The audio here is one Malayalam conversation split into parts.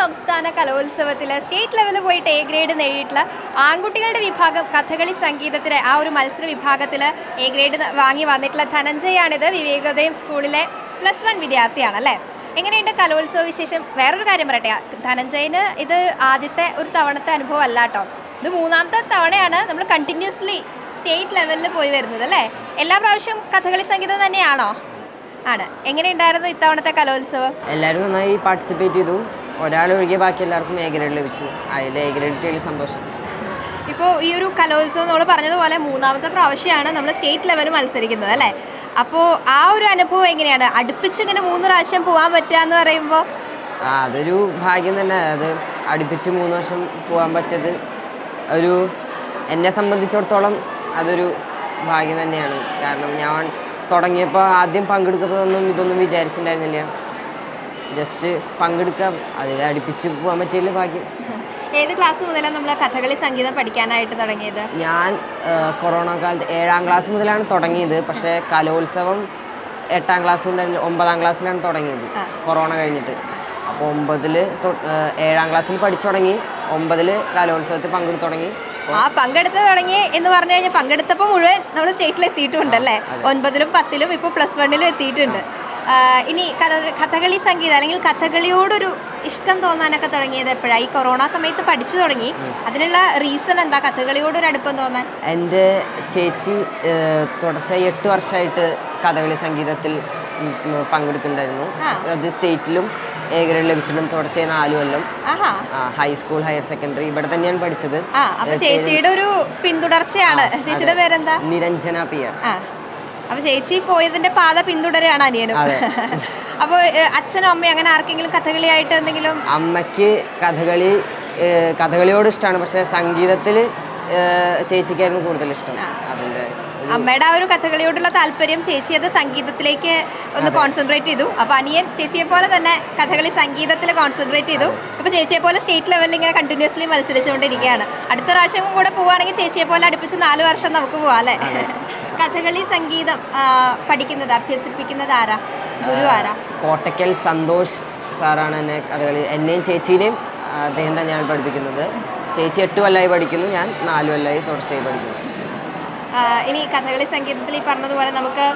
സംസ്ഥാന കലോത്സവത്തിൽ സ്റ്റേറ്റ് ലെവലിൽ പോയിട്ട് എ ഗ്രേഡ് നേടിയിട്ടുള്ള ആൺകുട്ടികളുടെ വിഭാഗം കഥകളി സംഗീതത്തിലെ ആ ഒരു മത്സര വിഭാഗത്തിൽ എ ഗ്രേഡ് വാങ്ങി വന്നിട്ടുള്ള ധനഞ്ജയാണിത്. വിവേകോദയം സ്കൂളിലെ +1 വിദ്യാർത്ഥിയാണ് അല്ലേ. എങ്ങനെയുണ്ട് കലോത്സവ വിശേഷം? വേറൊരു കാര്യം പറയട്ടെ, ധനഞ്ജയന് ഇത് ആദ്യത്തെ ഒരു തവണത്തെ അനുഭവം അല്ല കേട്ടോ, ഇത് 3ാമത്തെ തവണയാണ് നമ്മൾ കണ്ടിന്യൂസ്ലി സ്റ്റേറ്റ് ലെവലിൽ പോയി വരുന്നത് അല്ലേ. എല്ലാ പ്രാവശ്യവും കഥകളി സംഗീതം തന്നെയാണോ? ആണ്. എങ്ങനെയുണ്ടായിരുന്നു ഇത്തവണത്തെ കലോത്സവം? എല്ലാവരും നന്നായി പാർട്ടിസിപ്പേറ്റ് ചെയ്തു. ഒരാളൊഴികെ ബാക്കി എല്ലാവർക്കും എ ഗ്രേഡ് ലഭിച്ചു. അതിൽ എ ഗ്രേഡ് കിട്ടിയതിൽ സന്തോഷം. ഇപ്പോൾ ഈ ഒരു കലോത്സവം നമ്മൾ പറഞ്ഞതുപോലെ 3ാമത്തെ പ്രാവശ്യമാണ് നമ്മൾ സ്റ്റേറ്റ് ലെവലിൽ മത്സരിക്കുന്നത് അല്ലേ. അപ്പോൾ ആ ഒരു അനുഭവം എങ്ങനെയാണ്? അടുപ്പിച്ച് ഇങ്ങനെ 3 പ്രാവശ്യം പോകാൻ പറ്റുക എന്ന് പറയുമ്പോൾ അതൊരു ഭാഗ്യം തന്നെ. അത് അടുപ്പിച്ച് 3 വർഷം പോകാൻ പറ്റിയത് എന്നെ സംബന്ധിച്ചിടത്തോളം അതൊരു ഭാഗ്യം തന്നെയാണ്. കാരണം ഞാൻ തുടങ്ങിയപ്പോൾ ആദ്യം പങ്കെടുക്കുമ്പോഴൊന്നും ഇതൊന്നും വിചാരിച്ചിട്ടുണ്ടായിരുന്നില്ല. ജസ്റ്റ് പങ്കെടുക്കാം, അതിൽ അടുപ്പിച്ച് പോകാൻ പറ്റിയതിൽ ഭാഗ്യം. ഏത് ക്ലാസ് മുതലാണ് നമ്മൾ കഥകളി സംഗീതം പഠിക്കാനായിട്ട് തുടങ്ങിയത്? ഞാൻ കൊറോണ കാലത്ത് 7ാം ക്ലാസ് മുതലാണ് തുടങ്ങിയത്. പക്ഷേ കലോത്സവം 8ാം ക്ലാസ് മുതൽ 9ാം ക്ലാസ്സിലാണ് തുടങ്ങിയത്, കൊറോണ കഴിഞ്ഞിട്ട്. അപ്പോൾ 7ാം ക്ലാസ്സിൽ പഠിച്ചു തുടങ്ങി, 9ൽ കലോത്സവത്തിൽ പങ്കെടുത്തു തുടങ്ങി. പങ്കെടുത്ത് തുടങ്ങി എന്ന് പറഞ്ഞു കഴിഞ്ഞാൽ പങ്കെടുത്തപ്പോൾ മുഴുവൻ നമ്മൾ സ്റ്റേറ്റിൽ എത്തിയിട്ടുണ്ടല്ലേ. 9ലും 10ലും ഇപ്പോൾ +1ലും എത്തിയിട്ടുണ്ട്. ഇനി കഥകളി സംഗീതം അല്ലെങ്കിൽ കഥകളിയോടൊരു ഇഷ്ടം തോന്നാനൊക്കെ തുടങ്ങിയത് എപ്പോഴാണ്? ഈ കൊറോണ സമയത്ത് പഠിച്ചു തുടങ്ങി, അതിനുള്ള റീസൺ എന്താ കഥകളിയോടൊരു അടുപ്പം തോന്നാൻ? എൻ്റെ ചേച്ചി തുടർച്ചയായി 8 വർഷമായിട്ട് കഥകളി സംഗീതത്തിൽ പങ്കെടുക്കുന്നുണ്ടായിരുന്നു. അത് സ്റ്റേറ്റിലും എ ഗ്രേഡ് ലഭിച്ചിട്ടും തുടർച്ചയായി 4 കൊല്ലം. ഹൈസ്കൂൾ, ഹയർ സെക്കൻഡറി ഇവിടെ തന്നെയാണ് പഠിച്ചത്. ചേച്ചിയുടെ ഒരു പിന്തുടർച്ചയാണ്. ചേച്ചിയുടെ പേരെന്താ? നിരഞ്ജന PR. അപ്പൊ ചേച്ചി പോയതിന്റെ പാത പിന്തുടരുകയാണ് അനിയനും. അപ്പോൾ അച്ഛനും അമ്മയും അങ്ങനെ ആർക്കെങ്കിലും കഥകളിയായിട്ട് എന്തെങ്കിലും? അമ്മയ്ക്ക് കഥകളിയോട് ഇഷ്ടമാണ്, പക്ഷെ സംഗീതത്തിൽ ചേച്ചിക്കായിരുന്നു കൂടുതൽ ഇഷ്ടം. അതിന്റെ അമ്മയുടെ ആ ഒരു കഥകളിയോടുള്ള താല്പര്യം ചേച്ചി അത് സംഗീതത്തിലേക്ക് ഒന്ന് കോൺസെൻട്രേറ്റ് ചെയ്തു. അപ്പൊ അനിയൻ ചേച്ചിയെ പോലെ തന്നെ കഥകളി സംഗീതത്തിൽ കോൺസെൻട്രേറ്റ് ചെയ്തു. അപ്പൊ ചേച്ചിയെ പോലെ സ്റ്റേറ്റ് ലെവലിൽ ഇങ്ങനെ കണ്ടിന്യൂസ്ലി മത്സരിച്ചുകൊണ്ടിരിക്കുകയാണ്. അടുത്ത പ്രാവശ്യം കൂടെ പോവുകയാണെങ്കിൽ ചേച്ചിയെ പോലെ അടുപ്പിച്ച് 4 വർഷം നമുക്ക് പോവാം അല്ലേ. കഥകളി സംഗീതം പഠിക്കുന്നത്, അഭ്യസിപ്പിക്കുന്നത് ആരാ? ഗുരു ആരാ? കോട്ടയ്ക്കൽ സന്തോഷ് സാറാണ് എന്നെയും ചേച്ചീനെയും അദ്ദേഹം തന്നെയാണ് പഠിപ്പിക്കുന്നത്. ചേച്ചി 8 കൊല്ലമായി പഠിക്കുന്നു, ഞാൻ 4 കൊല്ലമായി തുടർച്ചയായി പഠിക്കുന്നു. ഇനി കഥകളി സംഗീതത്തിൽ ഈ പറഞ്ഞതുപോലെ നമുക്ക്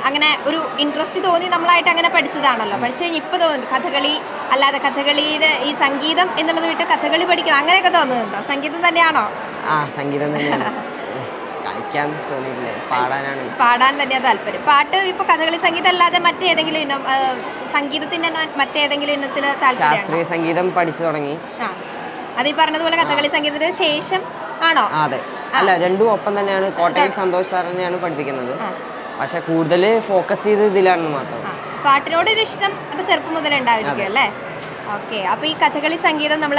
അങ്ങനെ ഒരു ഇൻട്രസ്റ്റ് തോന്നി നമ്മളായിട്ട് അങ്ങനെ പഠിച്ചതാണല്ലോ. പഠിച്ചു കഴിഞ്ഞാൽ ഇപ്പോൾ തോന്നുന്നു കഥകളി അല്ലാതെ കഥകളിയുടെ ഈ സംഗീതം എന്നുള്ളത് വിട്ട് കഥകളി പഠിക്കണം അങ്ങനെയൊക്കെ തോന്നുന്നുണ്ടോ? സംഗീതം തന്നെയാണോ? സംഗീതം തന്നെയാണ്. കളിക്കാൻ തോന്നിയില്ലേ, പാടാൻ തന്നെയാണ് താല്പര്യം. പാട്ട് ഇപ്പോൾ കഥകളി സംഗീതം അല്ലാതെ മറ്റേതെങ്കിലും ഇനം, സംഗീതത്തിന്റെ മറ്റേതെങ്കിലും ഇനത്തിൽ താല്പര്യം? ശാസ്ത്രീയ സംഗീതം പഠിച്ചു തുടങ്ങി. അത് ഈ പറഞ്ഞതുപോലെ കഥകളി സംഗീതത്തിന് ശേഷം ആണോ? അതെ, അല്ല, രണ്ടും ഒപ്പം തന്നെയാണ്. കോട്ടയം സന്തോഷ് സാർ തന്നെയാണ് പഠിപ്പിക്കുന്നത്, പക്ഷെ കൂടുതൽ ഫോക്കസ് ചെയ്ത് ഇതിലാണെന്ന് മാത്രം. പാട്ടിനോടൊരു ഇഷ്ടം അപ്പോൾ ചെറുപ്പം മുതലേ ഉണ്ടായിരിക്കും അല്ലേ. ഓക്കെ. അപ്പോൾ ഈ കഥകളി സംഗീതം നമ്മൾ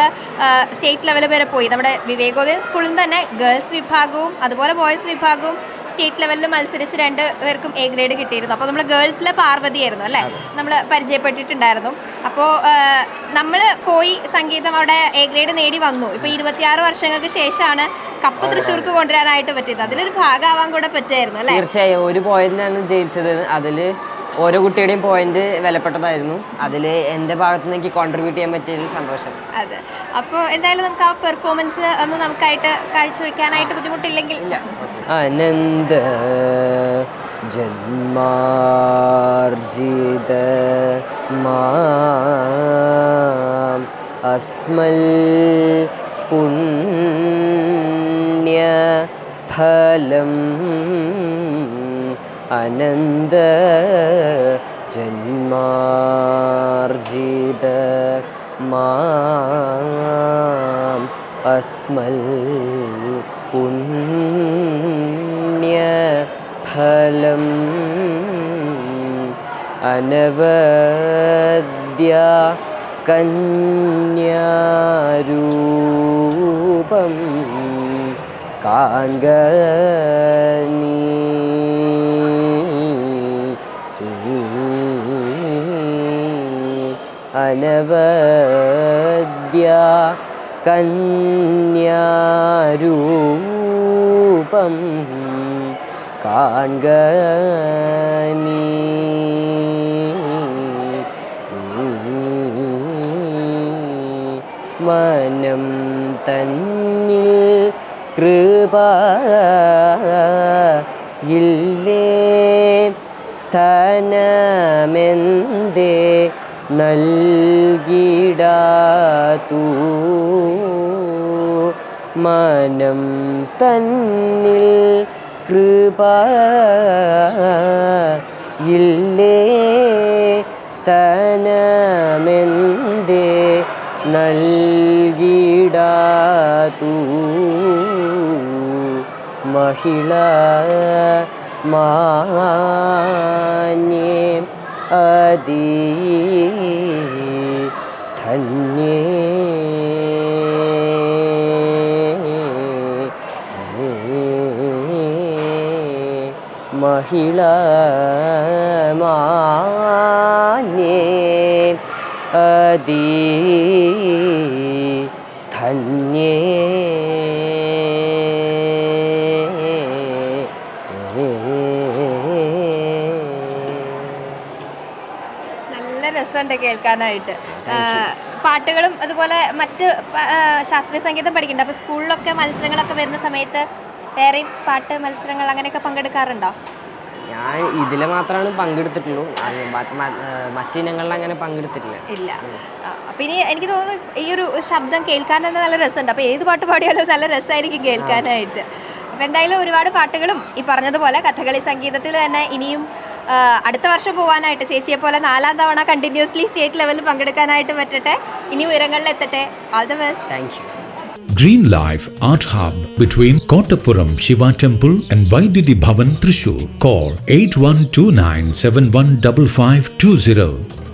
സ്റ്റേറ്റ് ലെവൽ വരെ പോയി. നമ്മുടെ വിവേകോദയം സ്കൂളിൽ തന്നെ ഗേൾസ് വിഭാഗവും അതുപോലെ ബോയ്സ് വിഭാഗവും സ്റ്റേറ്റ് ലെവലിൽ മത്സരിച്ച് 2 പേർക്കും എ ഗ്രേഡ് കിട്ടിയിരുന്നു. അപ്പോൾ നമ്മൾ ഗേൾസിലെ പാർവതിയായിരുന്നു അല്ലേ, നമ്മൾ പരിചയപ്പെട്ടിട്ടുണ്ടായിരുന്നു. അപ്പോൾ നമ്മൾ പോയി സംഗീതം അവിടെ എ ഗ്രേഡ് നേടി വന്നു. ഇപ്പോൾ 26 വർഷങ്ങൾക്ക് ശേഷമാണ് കപ്പ് തൃശ്ശൂർക്ക് കൊണ്ടുവരാനായിട്ട് പറ്റിയത്. അതിലൊരു ഭാഗമാവാൻ കൂടെ പറ്റുമായിരുന്നു അല്ലേ? തീർച്ചയായും. ഒരു പോയിന്റാണ് ജയിച്ചത്. അതിൽ ഓരോ കുട്ടിയുടെയും പോയിന്റ് വിലപ്പെട്ടതായിരുന്നു. അതിൽ എൻ്റെ ഭാഗത്ത് നിന്ന് എനിക്ക് കോൺട്രിബ്യൂട്ട് ചെയ്യാൻ പറ്റിയതിൽ സന്തോഷം. അതെ. അപ്പോൾ എന്തായാലും നമുക്ക് ആ പെർഫോമൻസ് ഒന്ന് നമുക്കായിട്ട് കാഴ്ചവെക്കാനായിട്ട് ബുദ്ധിമുട്ടില്ലെങ്കിൽ. അനന്ത ജന്മാർജിത മാം അസ്മൽ പുണ്യ ഫലം അനന്ത ജന്മാർജിത മാം അസ്മൽ പുണ്യ ഫലം അനവദ്യ കന്യാരൂപം കാൺക നീ അനവദ്യ കന്യാരൂപം കാൺക നീ മനം തന്നിൽ കൃപ ഇല്ലേ സ്ഥാനമെന്തേ നൽകിടാതു മനം തന്നിൽ കൃപ ഇല്ലേ സ്ഥാനമെന്തേ നൽകിടാതു മഹിള മാന്യേ അതി ധന്യേ മഹിള മാന്യേ അതി ധന്യേ നല്ല രസമുണ്ട് കേൾക്കാനായിട്ട്. പാട്ടുകളും അതുപോലെ മറ്റ് ശാസ്ത്രീയ സംഗീതം പഠിക്കുന്നുണ്ട്. അപ്പോൾ സ്കൂളിലൊക്കെ മത്സരങ്ങളൊക്കെ വരുന്ന സമയത്ത് വേറെയും പാട്ട് മത്സരങ്ങൾ അങ്ങനെയൊക്കെ പങ്കെടുക്കാറുണ്ടോ? ഞാൻ ഇതിൽ മാത്രമാണ് പങ്കെടുത്തിട്ടുള്ളൂ, മറ്റിനങ്ങളിൽ അങ്ങനെ പങ്കെടുത്തിട്ടില്ല. ഇല്ല. അപ്പം ഇനി എനിക്ക് തോന്നുന്നു ഈ ഒരു ശബ്ദം കേൾക്കാൻ തന്നെ നല്ല രസമുണ്ട്. അപ്പോൾ ഏത് പാട്ട് പാടിയാലും നല്ല രസമായിരിക്കും കേൾക്കാനായിട്ട്. അപ്പോൾ എന്തായാലും ഒരുപാട് പാട്ടുകളും ഈ പറഞ്ഞതുപോലെ കഥകളി സംഗീതത്തിൽ തന്നെ ഇനിയും അടുത്ത വർഷം പോകാനായിട്ട് ചേച്ചിയെ പോലെ 4ാം തവണ കണ്ടിന്യൂസ്ലി സ്റ്റേറ്റ് ലെവലിൽ പങ്കെടുക്കാനായിട്ട് പറ്റട്ടെ. ഇനി ഉയരങ്ങളിലെത്തട്ടെ. All the best. Thank you. Green Life Art Hub between Kottapuram Shiva Temple and Vaidyuti Bhavan, Thrissur. Call 8129715520.